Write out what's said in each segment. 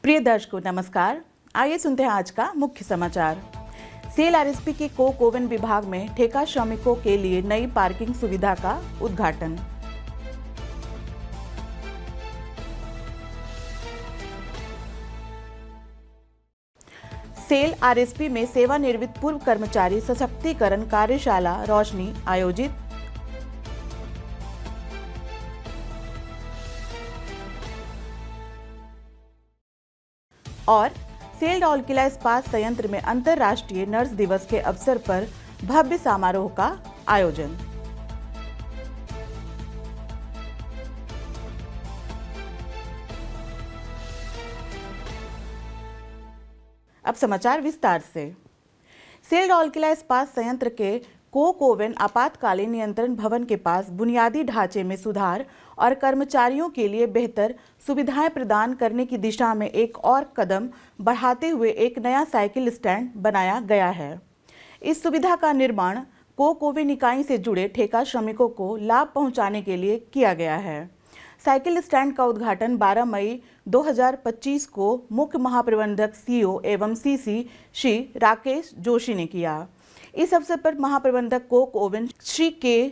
प्रिय दर्शकों नमस्कार। आइए सुनते हैं आज का मुख्य समाचार। सेल आरएसपी के कोक-ओवन विभाग में ठेका श्रमिकों के लिए नई पार्किंग सुविधा का उद्घाटन। सेल आरएसपी में सेवानिवृत्त पूर्व कर्मचारी सशक्तिकरण कार्यशाला रोशनी आयोजित। और सेल राउरकेला इस्पात संयंत्र में अंतर्राष्ट्रीय नर्स दिवस के अवसर पर भव्य समारोह का आयोजन। अब समाचार विस्तार से। सेल राउरकेला इस्पात संयंत्र के कोक-ओवन आपातकालीन नियंत्रण भवन के पास बुनियादी ढांचे में सुधार और कर्मचारियों के लिए बेहतर सुविधाएं प्रदान करने की दिशा में एक और कदम बढ़ाते हुए एक नया साइकिल स्टैंड बनाया गया है। इस सुविधा का निर्माण कोक-ओवन इकाई से जुड़े ठेका श्रमिकों को लाभ पहुंचाने के लिए किया गया है। साइकिल स्टैंड का उद्घाटन 12 मई 2025 को मुख्य महाप्रबंधक सीओ एवं सीसी श्री राकेश जोशी ने किया। इस अवसर पर महाप्रबंधक कोक-ओवन श्री के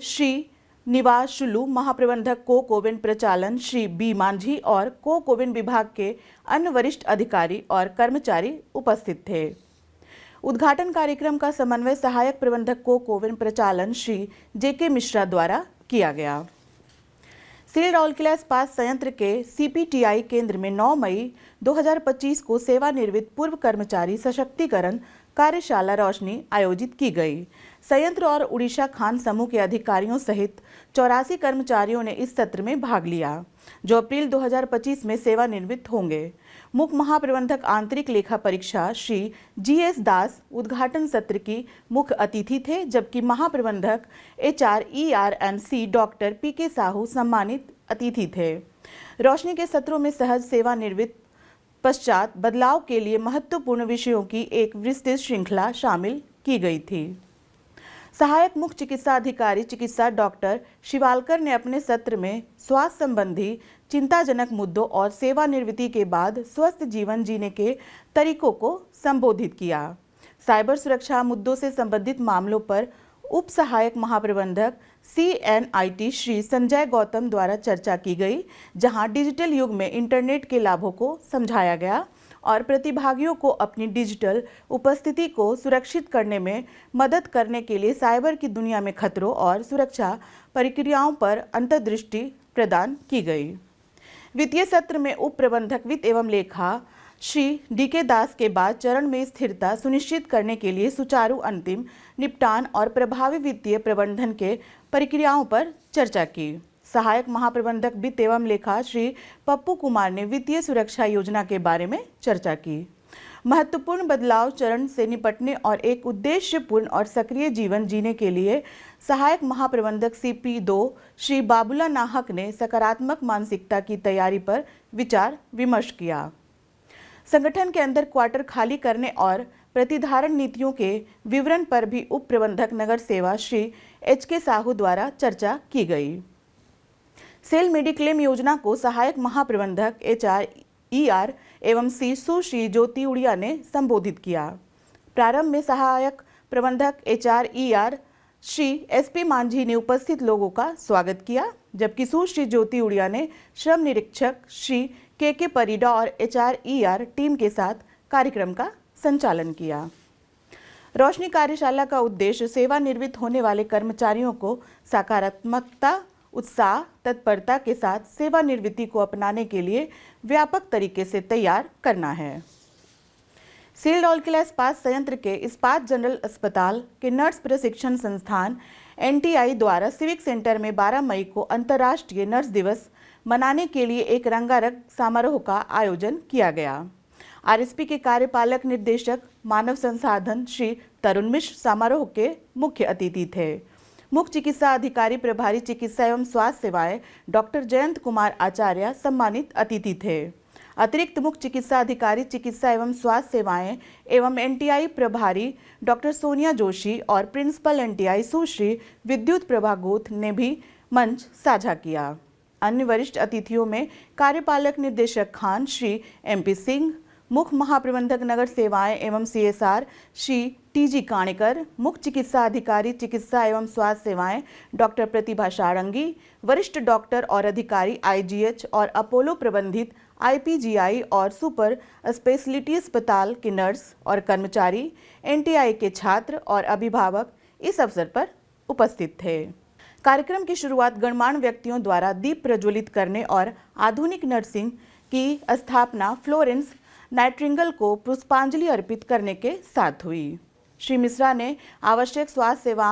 निवासुलु, महाप्रबंधक कोक-ओवन प्रचालन श्री बी मांझी और कोक-ओवन विभाग के अन्य वरिष्ठ अधिकारी और कर्मचारी उपस्थित थे। उद्घाटन कार्यक्रम का समन्वय सहायक प्रबंधक कोक-ओवन प्रचालन श्री जेके मिश्रा द्वारा किया गया। सेल राउरकेला इस्पात संयंत्र के सीपीटीआई केंद्र में 9 मई 2025 को सेवानिवृत्त पूर्व कर्मचारी सशक्तिकरण कार्यशाला रोशनी आयोजित की गई। संयंत्र और उड़ीसा खान समूह के अधिकारियों सहित 84 कर्मचारियों ने इस सत्र में भाग लिया, जो अप्रैल 2025 में सेवानिवृत्त होंगे। मुख्य महाप्रबंधक आंतरिक लेखा परीक्षा श्री जीएस दास उद्घाटन सत्र की मुख्य अतिथि थे, जबकि महाप्रबंधक HRERMC डॉक्टर पीके साहू सम्मानित अतिथि थे। रोशनी के सत्रों में सहज सेवानिवृत्त पश्चात बदलाव के लिए महत्वपूर्ण विषयों की एक विस्तृत श्रृंखला शामिल की गई थी। सहायक मुख्य चिकित्सा अधिकारी चिकित्सा डॉक्टर शिवालकर ने अपने सत्र में स्वास्थ्य संबंधी चिंताजनक मुद्दों और सेवानिवृत्ति के बाद स्वस्थ जीवन जीने के तरीकों को संबोधित किया। साइबर सुरक्षा मुद्दों से संबंधित मामलों पर उप सहायक महाप्रबंधक CNIT श्री संजय गौतम द्वारा चर्चा की गई, जहां डिजिटल युग में इंटरनेट के लाभों को समझाया गया और प्रतिभागियों को अपनी डिजिटल उपस्थिति को सुरक्षित करने में मदद करने के लिए साइबर की दुनिया में खतरों और सुरक्षा प्रक्रियाओं पर अंतर्दृष्टि प्रदान की गई। वित्तीय सत्र में उप प्रबंधक वित्त एवं लेखा श्री DK दास के बाद चरण में स्थिरता सुनिश्चित करने के लिए सुचारू अंतिम निपटान और प्रभावी वित्तीय प्रबंधन के प्रक्रियाओं पर चर्चा की। सहायक महाप्रबंधक वित्त एवं लेखा श्री पप्पू कुमार ने वित्तीय सुरक्षा योजना के बारे में चर्चा की। महत्वपूर्ण बदलाव चरण से निपटने और एक उद्देश्यपूर्ण और सक्रिय जीवन जीने के लिए सहायक महाप्रबंधक CP2 श्री बाबुला नाहक ने सकारात्मक मानसिकता की तैयारी पर विचार विमर्श किया। संगठन के अंदर क्वार्टर खाली करने और प्रतिधारण नीतियों के विवरण पर भी उप प्रबंधक नगर सेवा श्री HK साहू द्वारा चर्चा की गई। सेल मेडिक्लेम योजना को सहायक महाप्रबंधक HRER एवं सुश्री ज्योति उड़िया ने संबोधित किया। प्रारंभ में सहायक प्रबंधक HRER श्री SP मांझी ने उपस्थित लोगों का स्वागत किया, जबकि सुश्री ज्योति उड़िया ने श्रम निरीक्षक श्री KK परिडा और HRER टीम के साथ कार्यक्रम का संचालन किया। रोशनी कार्यशाला का उद्देश्य सेवानिवृत्त होने वाले कर्मचारियों को सकारात्मकता, उत्साह, तत्परता के साथ सेवानिवृत्ति को अपनाने के लिए व्यापक तरीके से तैयार करना है। सेल राउरकेला इस्पात संयंत्र के इस्पात जनरल अस्पताल के नर्स प्रशिक्षण संस्थान NTI द्वारा सिविक सेंटर में 12 मई को अंतर्राष्ट्रीय नर्स दिवस मनाने के लिए एक रंगारंग समारोह का आयोजन किया गया। आरएसपी के कार्यपालक निर्देशक मानव संसाधन श्री तरुण मिश्र समारोह के मुख्य अतिथि थे। मुख्य चिकित्सा अधिकारी प्रभारी चिकित्सा एवं स्वास्थ्य सेवाएं डॉक्टर जयंत कुमार आचार्य सम्मानित अतिथि थे। अतिरिक्त मुख्य चिकित्सा अधिकारी चिकित्सा एवं स्वास्थ्य सेवाएं एवं NTI प्रभारी डॉक्टर सोनिया जोशी और प्रिंसिपल NTI सुश्री विद्युत प्रभा गोथ ने भी मंच साझा किया। अन्य वरिष्ठ अतिथियों में कार्यपालक निर्देशक खान श्री MP सिंह, मुख्य महाप्रबंधक नगर सेवाएं एवं CSR श्री TG काणेकर, मुख्य चिकित्सा अधिकारी चिकित्सा एवं स्वास्थ्य सेवाएं डॉक्टर प्रतिभा सारंगी, वरिष्ठ डॉक्टर और अधिकारी IGH और अपोलो प्रबंधित IPGI और सुपर स्पेशलिटी अस्पताल के नर्स और कर्मचारी, NTI के छात्र और अभिभावक इस अवसर पर उपस्थित थे। कार्यक्रम की शुरुआत गणमान्य व्यक्तियों द्वारा दीप प्रज्वलित करने और आधुनिक नर्सिंग की स्थापना फ्लोरेंस नाइटिंगेल को पुष्पांजलि अर्पित करने के साथ हुई। श्री मिश्रा ने आवश्यक स्वास्थ्य सेवा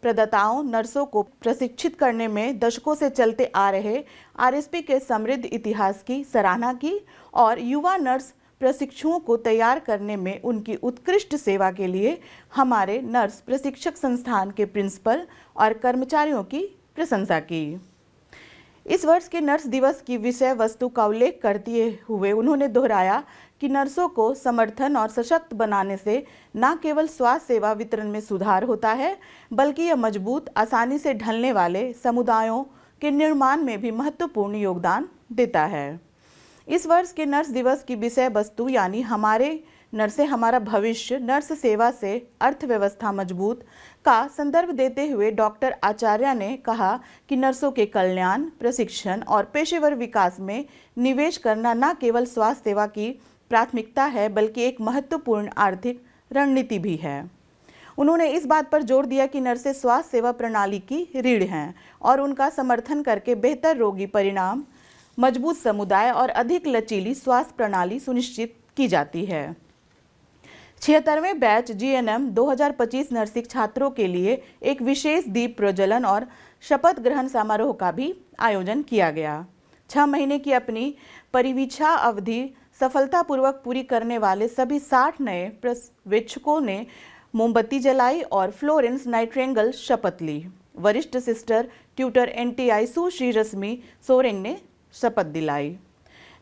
प्रदाताओं नर्सों को प्रशिक्षित करने में दशकों से चलते आ रहे RSP के समृद्ध इतिहास की सराहना की और युवा नर्स प्रशिक्षुओं को तैयार करने में उनकी उत्कृष्ट सेवा के लिए हमारे नर्स प्रशिक्षक संस्थान के प्रिंसिपल और कर्मचारियों की प्रशंसा की। इस वर्ष के नर्स दिवस की विषय वस्तु का उल्लेख करते हुए उन्होंने दोहराया कि नर्सों को समर्थन और सशक्त बनाने से न केवल स्वास्थ्य सेवा वितरण में सुधार होता है, बल्कि यह मजबूत, आसानी से ढलने वाले समुदायों के निर्माण में भी महत्वपूर्ण योगदान देता है। इस वर्ष के नर्स दिवस की विषय वस्तु यानी हमारे नर्सें हमारा भविष्य, नर्स सेवा से अर्थव्यवस्था मजबूत का संदर्भ देते हुए डॉक्टर आचार्य ने कहा कि नर्सों के कल्याण, प्रशिक्षण और पेशेवर विकास में निवेश करना न केवल स्वास्थ्य सेवा की प्राथमिकता है, बल्कि एक महत्वपूर्ण आर्थिक रणनीति भी है। उन्होंने इस बात पर जोर दिया कि नर्सें स्वास्थ्य सेवा प्रणाली की रीढ़ हैं और उनका समर्थन करके बेहतर रोगी परिणाम, मजबूत समुदाय और अधिक लचीली स्वास्थ्य प्रणाली सुनिश्चित की जाती है। 76वें बैच GNM 2025 नर्सिंग छात्रों के लिए एक विशेष दीप प्रज्वलन और शपथ ग्रहण समारोह का भी आयोजन किया गया। 6 महीने की अपनी परिवीक्षा अवधि सफलतापूर्वक पूरी करने वाले सभी 60 नए पर्यवेक्षकों ने मोमबत्ती जलाई और फ्लोरेंस नाइटिंगेल शपथ ली। वरिष्ठ सिस्टर ट्यूटर NTI सुश्री रश्मि सोरेन ने शपथ दिलाई।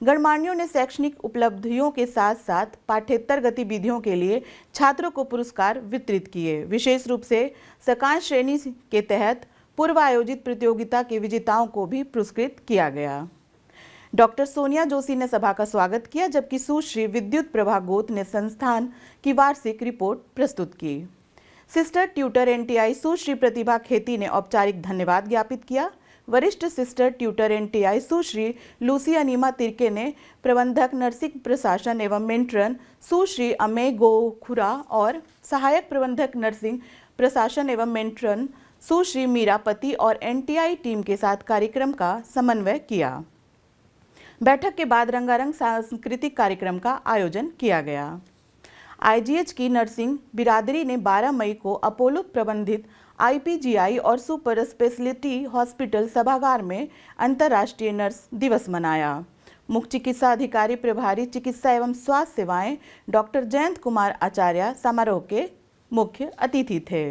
गणमान्यों ने शैक्षणिक उपलब्धियों के साथ साथ पाठ्येतर गतिविधियों के लिए छात्रों को पुरस्कार वितरित किए। विशेष रूप से सकांश श्रेणी के तहत पूर्व आयोजित प्रतियोगिता के विजेताओं को भी पुरस्कृत किया गया। डॉक्टर सोनिया जोशी ने सभा का स्वागत किया, जबकि सुश्री विद्युत प्रभा गोत ने संस्थान की वार्षिक रिपोर्ट प्रस्तुत की। सिस्टर ट्यूटर NTI सुश्री प्रतिभा खेती ने औपचारिक धन्यवाद ज्ञापित किया। वरिष्ठ सिस्टर ट्यूटर NTI सुश्री लूसी अनीमा तिर्के ने प्रबंधक नर्सिंग प्रशासन एवं मेंट्रन सुश्री अमे गोखुरा और सहायक प्रबंधक नर्सिंग प्रशासन एवं मेंट्रन सुश्री मीरा पति और NTI टीम के साथ कार्यक्रम का समन्वय किया। बैठक के बाद रंगारंग सांस्कृतिक कार्यक्रम का आयोजन किया गया। IGH की नर्सिंग बिरादरी ने 12 मई को अपोलो प्रबंधित IPGI और सुपर स्पेशलिटी हॉस्पिटल सभागार में अंतर्राष्ट्रीय नर्स दिवस मनाया। मुख्य चिकित्सा अधिकारी प्रभारी चिकित्सा एवं स्वास्थ्य सेवाएं डॉक्टर जयंत कुमार आचार्य समारोह के मुख्य अतिथि थे।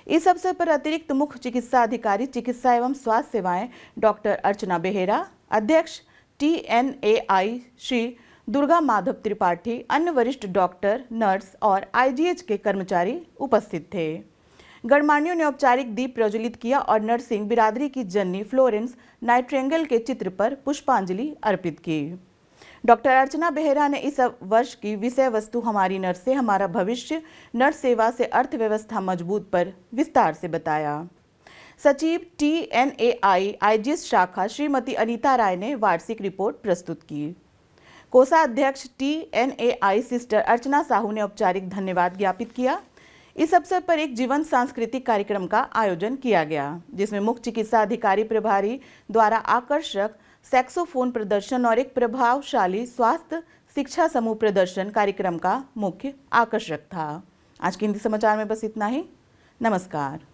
इस अवसर पर अतिरिक्त मुख्य चिकित्सा अधिकारी चिकित्सा एवं स्वास्थ्य सेवाएं डॉक्टर अर्चना बेहेरा, अध्यक्ष TNAI श्री दुर्गा माधव त्रिपाठी, अन्य वरिष्ठ डॉक्टर, नर्स और IGH के कर्मचारी उपस्थित थे। गणमान्यों ने औपचारिक दीप प्रज्वलित किया और नर्सिंग बिरादरी की जननी फ्लोरेंस नाइटिंगेल के चित्र पर पुष्पांजलि अर्पित की। डॉक्टर अर्चना बेहेरा ने इस वर्ष की विषय वस्तु हमारी नर्सें हमारा भविष्य, नर्स सेवा से अर्थव्यवस्था मजबूत पर विस्तार से बताया। सचिव TNAI IGH शाखा श्रीमती अनीता राय ने वार्षिक रिपोर्ट प्रस्तुत की। कोषाध्यक्ष TNAI सिस्टर अर्चना साहू ने औपचारिक धन्यवाद ज्ञापित किया। इस अवसर पर एक जीवंत सांस्कृतिक कार्यक्रम का आयोजन किया गया, जिसमें मुख्य चिकित्सा अधिकारी प्रभारी द्वारा आकर्षक सैक्सोफोन प्रदर्शन और एक प्रभावशाली स्वास्थ्य शिक्षा समूह प्रदर्शन कार्यक्रम का मुख्य आकर्षक था। आज के हिंदी समाचार में बस इतना ही। नमस्कार।